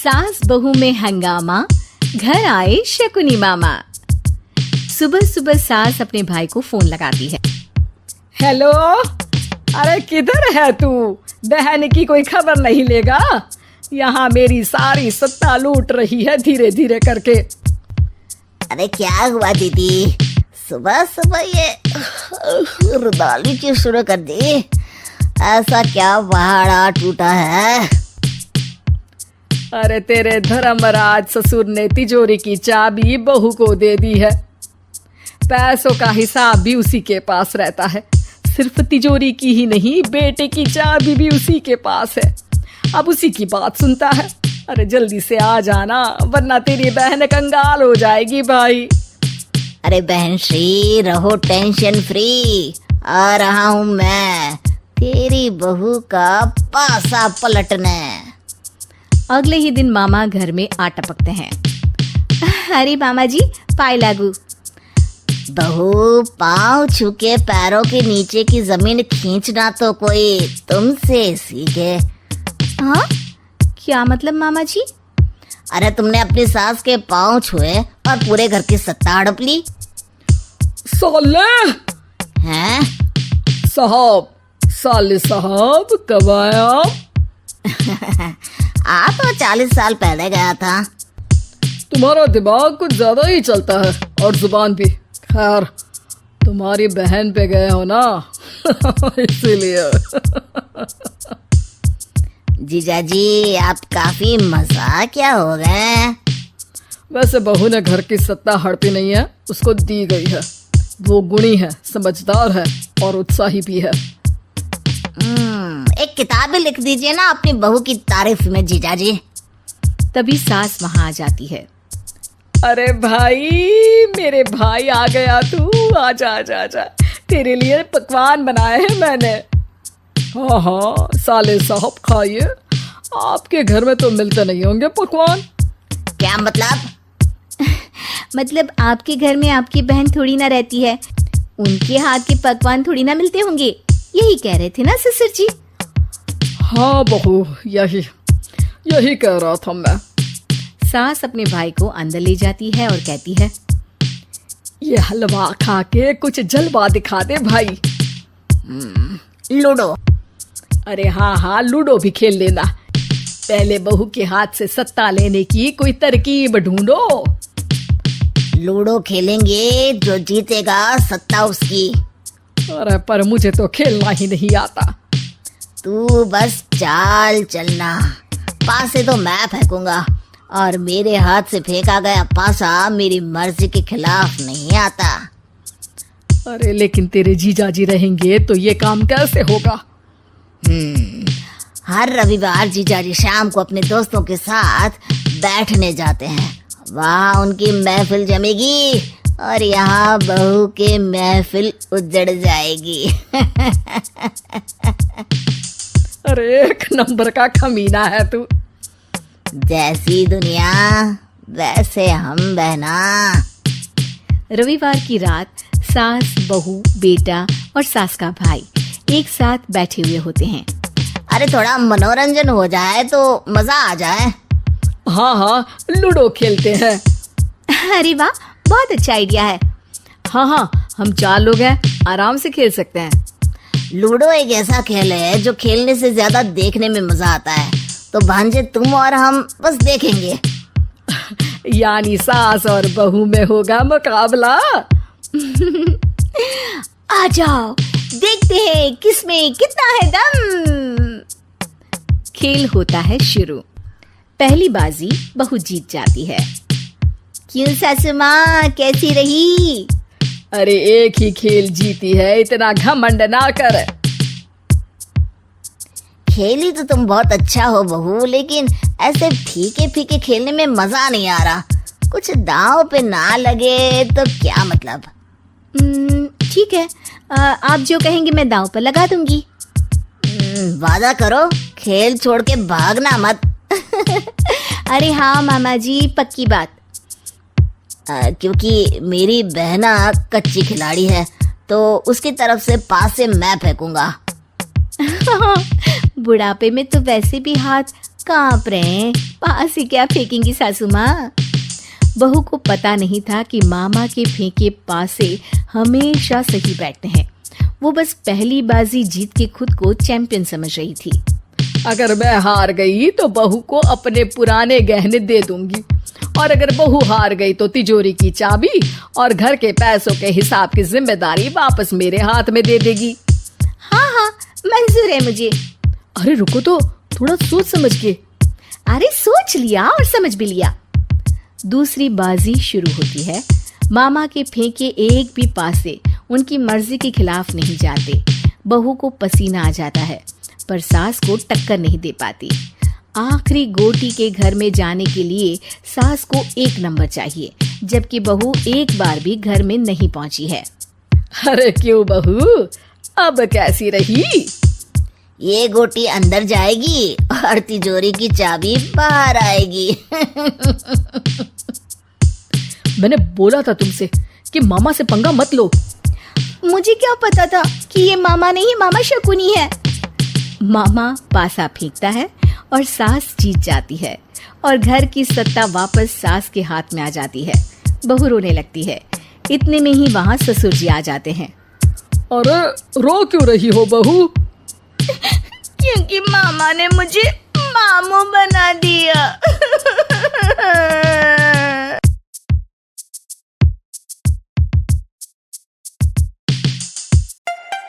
सास बहू में हंगामा, घर आए शकुनी मामा। सुबह सुबह सास अपने भाई को फोन लगाती है। हेलो, अरे किधर है तू? बहन की कोई खबर नहीं लेगा? यहाँ मेरी सारी सत्ता लूट रही है धीरे धीरे करके। अरे क्या हुआ दीदी, सुबह सुबह ये रुदाली क्यों शुरू कर दी? ऐसा क्या पहाड़ा टूटा है? अरे तेरे धर्मराज ससुर ने तिजोरी की चाबी बहू को दे दी है। पैसों का हिसाब भी उसी के पास रहता है। सिर्फ तिजोरी की ही नहीं, बेटे की चाबी भी उसी के पास है। अब उसी की बात सुनता है। अरे जल्दी से आ जाना, वरना तेरी बहन कंगाल हो जाएगी भाई। अरे बहन श्री, रहो टेंशन फ्री, आ रहा हूँ मैं तेरी बहू का पासा पलटने। अगले ही दिन मामा घर में आ टपकते हैं। अरे मामा जी, पाए लागू। बहू, पाँव छू के पैरों के नीचे की जमीन खींचना तो कोई तुमसे सीखे। हाँ, क्या मतलब मामा जी? अरे तुमने अपनी सास के पाँव छुए और पूरे घर की सत्ता हड़प ली। साले हैं? साहब, साले साहब कब आया? आ तो 40 साल पहले गया था। तुम्हारा दिमाग कुछ ज्यादा ही चलता है और जुबान भी। खैर, तुम्हारी बहन पे गए हो ना इसीलिए। जीजा जी, आप काफी मजाकिया हो गए। वैसे बहू ने घर की सत्ता हड़पी नहीं है, उसको दी गई है। वो गुणी है, समझदार है और उत्साही भी है। एक किताब भी लिख दीजिए ना अपनी बहू की तारीफ में जीजा जी। तभी सास वहां आ जाती है। अरे भाई, मेरे भाई आ गया तू। आजा आजा आजा, तेरे लिए पकवान बनाए हैं मैंने। हाँ हाँ साले साहब, खाइए। आपके घर में तो मिलते नहीं होंगे पकवान। क्या मतलब? मतलब आपके घर में आपकी बहन थोड़ी ना रहती है, उनके हाथ के पकवान थोड़ी ना मिलते होंगे, यही कह रहे थे ना ससुर जी? हाँ बहू, यही कह रहा था मैं। सास अपने भाई को अंदर ले जाती है और कहती है, ये हलवा खा के कुछ जलवा दिखा दे भाई। लूडो? अरे हाँ हाँ, लूडो भी खेल लेना। पहले बहू के हाथ से सत्ता लेने की कोई तरकीब ढूंढो। लूडो खेलेंगे, जो जीतेगा सत्ता उसकी। अरे पर मुझे तो खेलना ही नहीं आता। तू बस चाल चलना, पासे तो मैं फेंकूंगा और मेरे हाथ से फेंका गया पासा मेरी मर्जी के खिलाफ नहीं आता। अरे लेकिन तेरे जीजा जी रहेंगे तो ये काम कैसे होगा? हर रविवार जीजा जी शाम को अपने दोस्तों के साथ बैठने जाते हैं। वहाँ उनकी महफिल जमेगी और यहाँ बहू की महफिल उजड़ जाएगी। अरे एक नंबर का कमीना है तू। जैसी दुनिया वैसे हम बहना। रविवार की रात सास, बहू, बेटा और सास का भाई एक साथ बैठे हुए होते हैं। अरे थोड़ा मनोरंजन हो जाए तो मजा आ जाए। हाँ हाँ, लूडो खेलते हैं। अरे वाह, बहुत अच्छा आइडिया है। हाँ हाँ, हम 4 लोग हैं, आराम से खेल सकते हैं। लूडो एक ऐसा खेल है जो खेलने से ज्यादा देखने में मजा आता है। तो भांजे, तुम और हम बस देखेंगे। यानी सास और बहू में होगा मुकाबला। आ जाओ, देखते हैं किसमें कितना है दम। खेल होता है शुरू। पहली बाजी बहू जीत जाती है। क्यों सासू माँ, कैसी रही? अरे एक ही खेल जीती है, इतना घमंड ना कर। खेली तो तुम बहुत अच्छा हो बहू, लेकिन ऐसे फीके फीके खेलने में मजा नहीं आ रहा। कुछ दांव पे ना लगे तो क्या मतलब? ठीक है, आप जो कहेंगे मैं दांव पर लगा दूंगी। वादा करो, खेल छोड़ के भागना मत। अरे हाँ मामा जी, पक्की बात। क्योंकि मेरी बहना कच्ची खिलाड़ी है, तो उसकी तरफ से पास से मैं फेंकूंगा। बुढ़ापे में तो वैसे भी हाथ कांप रहे हैं, पास ही क्या फेंकेंगी सासू माँ। बहू को पता नहीं था कि मामा के फेंके पासे हमेशा सही बैठते हैं। वो बस पहली बाजी जीत के खुद को चैंपियन समझ रही थी। अगर मैं हार गई तो बहू को अपने पुराने गहने दे दूंगी, और अगर बहू हार गई तो तिजोरी की चाबी और घर के पैसों के हिसाब की जिम्मेदारी वापस मेरे हाथ में दे देगी। हाँ हाँ, मंजूर है मुझे। अरे रुको तो, थोड़ा सोच समझ के। अरे सोच लिया और समझ भी लिया। दूसरी बाजी शुरू होती है। मामा के फेंके एक भी पासे उनकी मर्जी के खिलाफ नहीं जाते। बहू को पसीना आ जाता है, पर सास को टक्कर नहीं दे पाती। आखिरी गोटी के घर में जाने के लिए सास को 1 नंबर चाहिए, जबकि बहू एक बार भी घर में नहीं पहुंची है। अरे क्यों बहू, अब कैसी रही? ये गोटी अंदर जाएगी और तिजोरी की चाबी बाहर आएगी। मैंने बोला था तुमसे कि मामा से पंगा मत लो। मुझे क्या पता था कि ये मामा नहीं, मामा शकुनी है। मामा पासा फेंकता है और सास जीत जाती है, और घर की सत्ता वापस सास के हाथ में आ जाती है। बहू रोने लगती है। इतने में ही वहां ससुर जी आ जाते हैं। अरे रो क्यों रही हो बहू? क्योंकि मामा ने मुझे मामू बना दिया।